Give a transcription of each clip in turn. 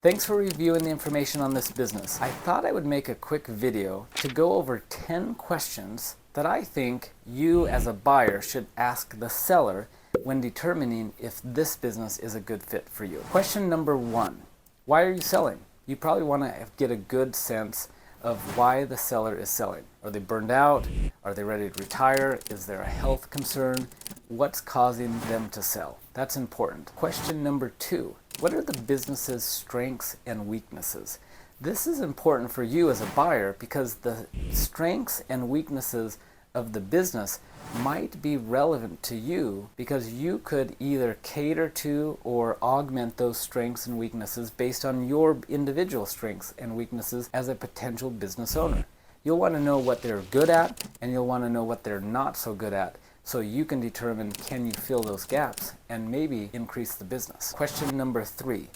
Thanks for reviewing the information on this business. I thought I would make a quick video to go over 10 questions that I think you as a buyer should ask the seller when determining if this business is a good fit for you. Question number 1, why are you selling? You probably want to get a good sense of why the seller is selling. Are they burned out? Are they ready to retire? Is there a health concern? What's causing them to sell? That's important. Question number 2, what are the business's strengths and weaknesses? This is important for you as a buyer because the strengths and weaknesses of the business might be relevant to you because you could either cater to or augment those strengths and weaknesses based on your individual strengths and weaknesses as a potential business owner. You'll want to know what they're good at and you'll want to know what they're not so good at, so you can determine, can you fill those gaps and maybe increase the business. Question number 3,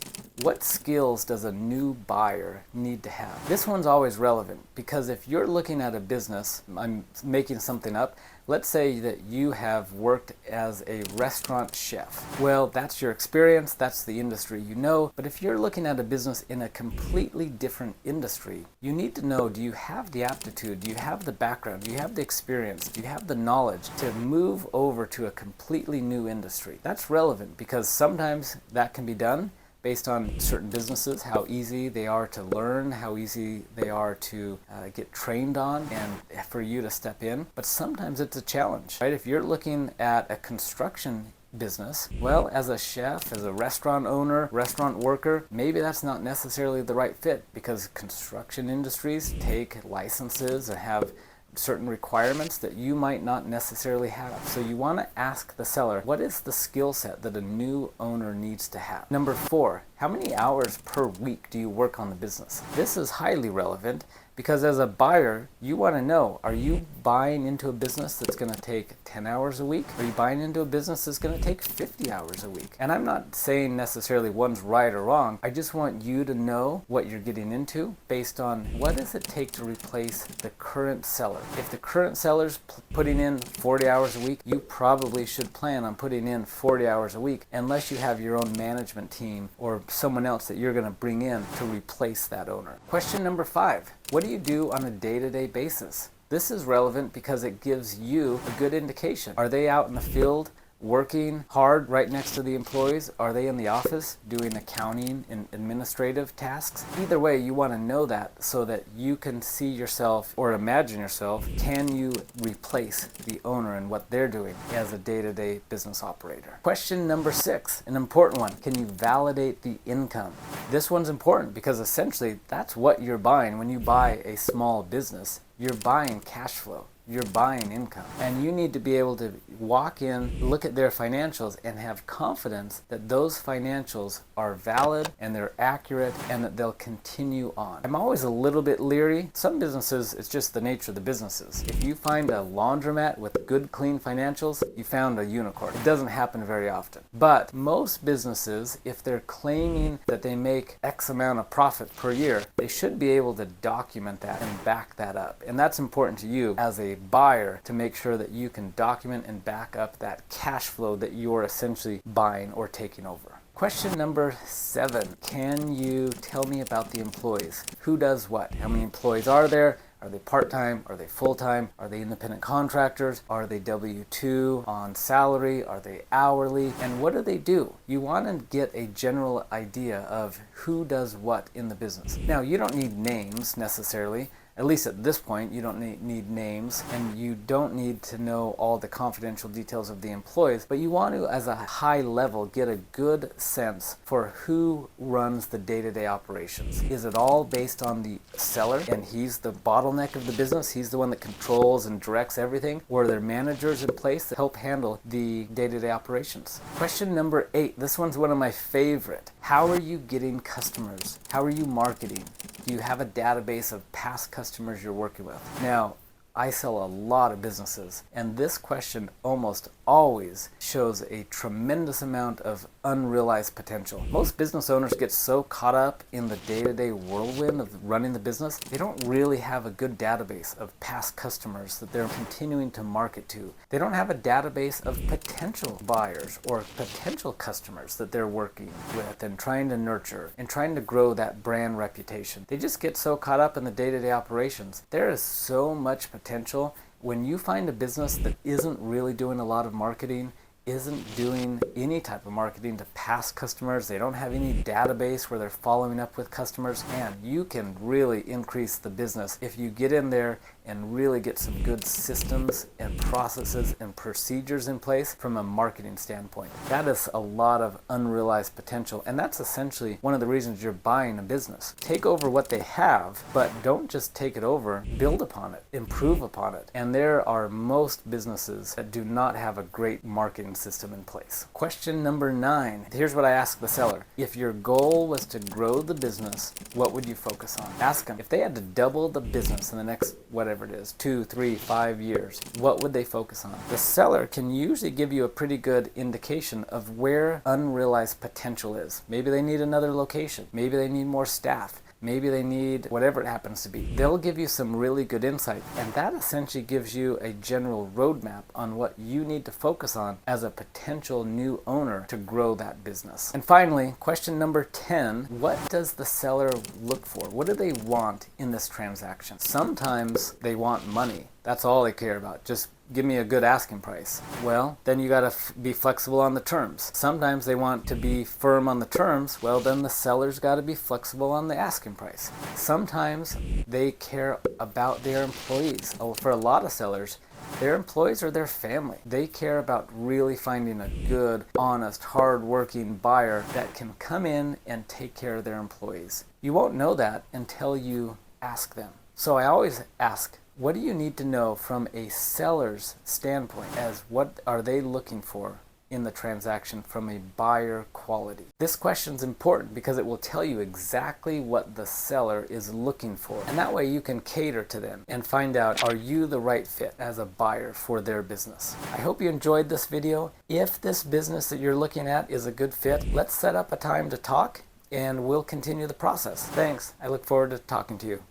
what skills does a new buyer need to have? This one's always relevant because if you're looking at a business, I'm making something up, let's say that you have worked as a restaurant chef. Well, that's your experience, that's the industry you know, but if you're looking at a business in a completely different industry, you need to know, do you have the aptitude, do you have the background, do you have the experience, do you have the knowledge to move over to a completely new industry? That's relevant because sometimes that can be done based on certain businesses, how easy they are to learn, how easy they are to get trained on, and for you to step in. But sometimes it's a challenge, right? If you're looking at a construction business, well, as a chef, as a restaurant owner, restaurant worker, maybe that's not necessarily the right fit because construction industries take licenses and have certain requirements that you might not necessarily have. So you want to ask the seller, what is the skill set that a new owner needs to have? Number 4, how many hours per week do you work on the business? This is highly relevant because as a buyer, you want to know, are you buying into a business that's going to take 10 hours a week? Are you buying into a business that's going to take 50 hours a week? And I'm not saying necessarily one's right or wrong. I just want you to know what you're getting into based on what does it take to replace the current seller. If the current seller's putting in 40 hours a week, you probably should plan on putting in 40 hours a week unless you have your own management team or someone else that you're going to bring in to replace that owner. Question number 5. What do you do on a day-to-day basis? This is relevant because it gives you a good indication. Are they out in the field working hard right next to the employees? Are they in the office doing accounting and administrative tasks? Either way, you want to know that so that you can see yourself or imagine yourself, can you replace the owner and what they're doing as a day-to-day business operator? Question number 6, an important one. Can you validate the income? This one's important because essentially that's what you're buying when you buy a small business. You're buying cash flow. You're buying income. And you need to be able to walk in, look at their financials, and have confidence that those financials are valid and they're accurate and that they'll continue on. I'm always a little bit leery. Some businesses, it's just the nature of the businesses. If you find a laundromat with good, clean financials, you found a unicorn. It doesn't happen very often. But most businesses, if they're claiming that they make X amount of profit per year, they should be able to document that and back that up. And that's important to you as a buyer to make sure that you can document and back up that cash flow that you're essentially buying or taking over. Question number 7, can you tell me about the employees? Who does what? How many employees are there? Are they part-time? Are they full-time? Are they independent contractors? Are they W-2 on salary? Are they hourly? And what do they do? You want to get a general idea of who does what in the business. Now, you don't need names necessarily. At least at this point, you don't need names, and you don't need to know all the confidential details of the employees, but you want to, as a high level, get a good sense for who runs the day-to-day operations. Is it all based on the seller, and he's the bottleneck of the business? He's the one that controls and directs everything? Or are there managers in place that help handle the day-to-day operations? Question number 8. This one's one of my favorite. How are you getting customers? How are you marketing? Do you have a database of past customers you're working with? Now, I sell a lot of businesses, and this question almost always shows a tremendous amount of unrealized potential. Most business owners get so caught up in the day-to-day whirlwind of running the business, they don't really have a good database of past customers that they're continuing to market to. They don't have a database of potential buyers or potential customers that they're working with and trying to nurture and trying to grow that brand reputation. They just get so caught up in the day-to-day operations. There is so much potential. When you find a business that isn't really doing a lot of marketing, isn't doing any type of marketing to past customers, they don't have any database where they're following up with customers, and you can really increase the business if you get in there and really get some good systems and processes and procedures in place from a marketing standpoint. That is a lot of unrealized potential, and that's essentially one of the reasons you're buying a business. Take over what they have, but don't just take it over, build upon it, improve upon it. And there are most businesses that do not have a great marketing system in place. Question number 9. Here's what I ask the seller. If your goal was to grow the business, what would you focus on? Ask them, if they had to double the business in the next, whatever it is, 2, 3, 5 years, what would they focus on? The seller can usually give you a pretty good indication of where unrealized potential is. Maybe they need another location. Maybe they need more staff. Maybe they need whatever it happens to be. They'll give you some really good insight, and that essentially gives you a general roadmap on what you need to focus on as a potential new owner to grow that business. And finally, question number 10, what does the seller look for? What do they want in this transaction? Sometimes they want money. That's all they care about. Just give me a good asking price. Well, then you gotta be flexible on the terms. Sometimes they want to be firm on the terms. Well, then the seller's gotta be flexible on the asking price. Sometimes they care about their employees. Oh, for a lot of sellers, their employees are their family. They care about really finding a good, honest, hard-working buyer that can come in and take care of their employees. You won't know that until you ask them. So I always ask, what do you need to know from a seller's standpoint as what are they looking for in the transaction from a buyer quality? This question is important because it will tell you exactly what the seller is looking for. And that way you can cater to them and find out, are you the right fit as a buyer for their business? I hope you enjoyed this video. If this business that you're looking at is a good fit, let's set up a time to talk and we'll continue the process. Thanks. I look forward to talking to you.